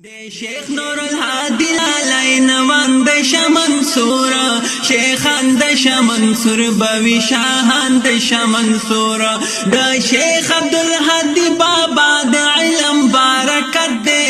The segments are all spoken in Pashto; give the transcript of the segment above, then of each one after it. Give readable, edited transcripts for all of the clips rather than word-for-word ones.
دے شیخ نور الہادی لالائی نوان دش منصورا شیخان دش منصور بوی شاہان دش منصورا دا شیخ عبدالہادی بابا دا علم بارکت دے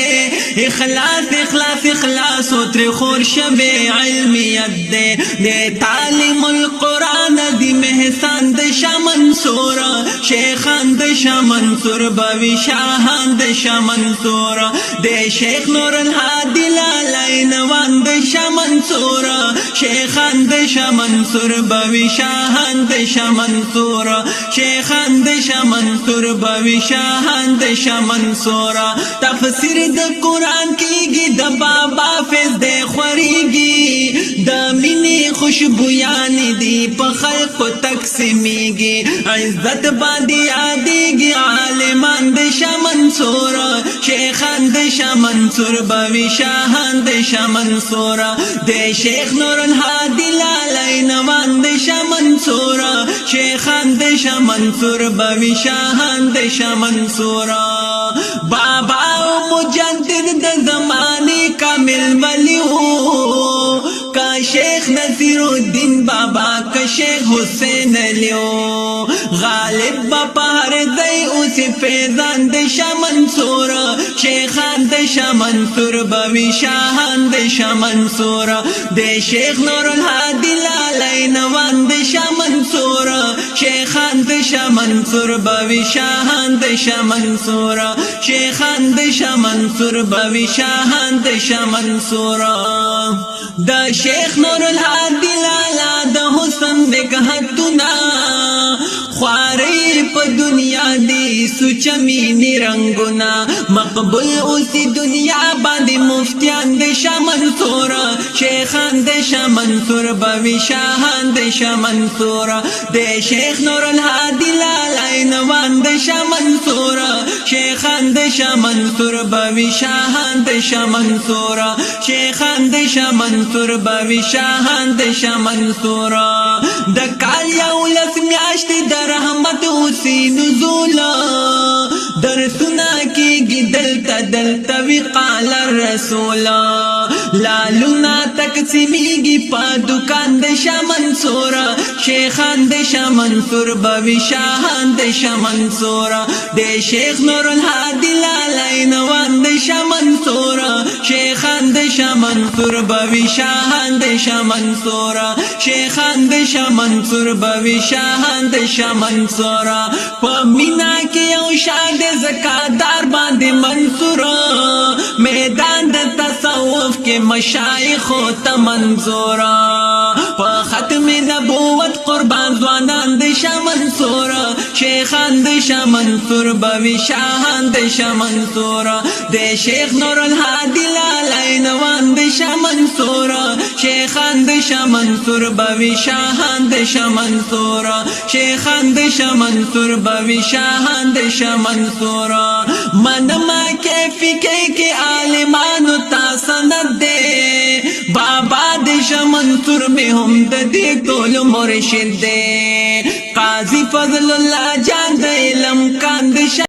اخلاص اخلاص اخلاص اتر خور شب علمیت دے تعلیم القرآن دی محسان دش منصورا شیخان دش منصور بوی شاہان دش منصورا دے شیخ نور الہادی لالائی نوان دش منصورا شیخان دش منصور بوی شاہان دش منصورا شیخان دش منصور بوی شاہان دش منصورا تفسیر دا قرآن کی گی دا بابا فیض دے خوریگی دا منی خوشبویانی دی پا خلق تقسیمی گی عزت بادی آدی گی عالمان دش منصورا شیخان دش منصور بوی شاہان دش منصورا دے شیخ نور الہادی لالائی نوان دش منصورا شیخان دش منصور بوی شاہان دش منصورا بابا مجدد دا زمانے کا مل ولیو کا شیخ نصیر الدین بابا کا شیخ حسین علیو غالب باپا ہر دئی اسی فیضان دش منصورا شیخان دش منصور بوی شاہان دش منصورا دے شیخ نور الہادی لالائی نوان دش منصورا شیخان دش منصور بوی شاہان دش منصورا شیخان دش منصور بوی شاہان دش منصورا دا شیخ نور الہادی لالا دا حسن دگہتنا خواری پا دنیا دی سوچمینی رنگنا مقبول اسی دنیا باندی مفتیان دش منصورا شیخان دش منصور بوی شاہان دش منصورا دے شیخ نور الہادی لالائی نوان دش منصورا شیخان دش منصور بوی شاہان دش منصورا شیخان دش منصور بوی شاہان دش منصورا دکال یولس میاشتی در رحمت اسی نزولا درسنا کی گی دلتا دلتا وقال الرسولا لالونا تقسیمی گی پا دکان دش منصورا شیخان دش منصور بوی شاہان دش منصورا دے شیخ نور الہادی لالائی نوان دش منصورا شیخان دش منصور بوی شاہان دش منصورا شیخان دش منصور بوی شاہان دش منصورا پا مینا کی او شاد زکادار باندے منصورا میدان دا تصوف کے مشایخ و تمنظورا پا ختم نبوت قربان زوانان دش منصورا شیخان دش منصور بوی شاہان دش منصورا دے شیخ نور الہادی لالائی نوان دش منصورا شیخان دش منصور بوی شاہان دش منصورا شیخان دش منصور بوی شاہان دش منصورا منما کیفی کے عالمان تا سند دے بابا دش منصور میں ہم دے کول مرشد دے قاضی فضل اللہ جان دے علم کان دش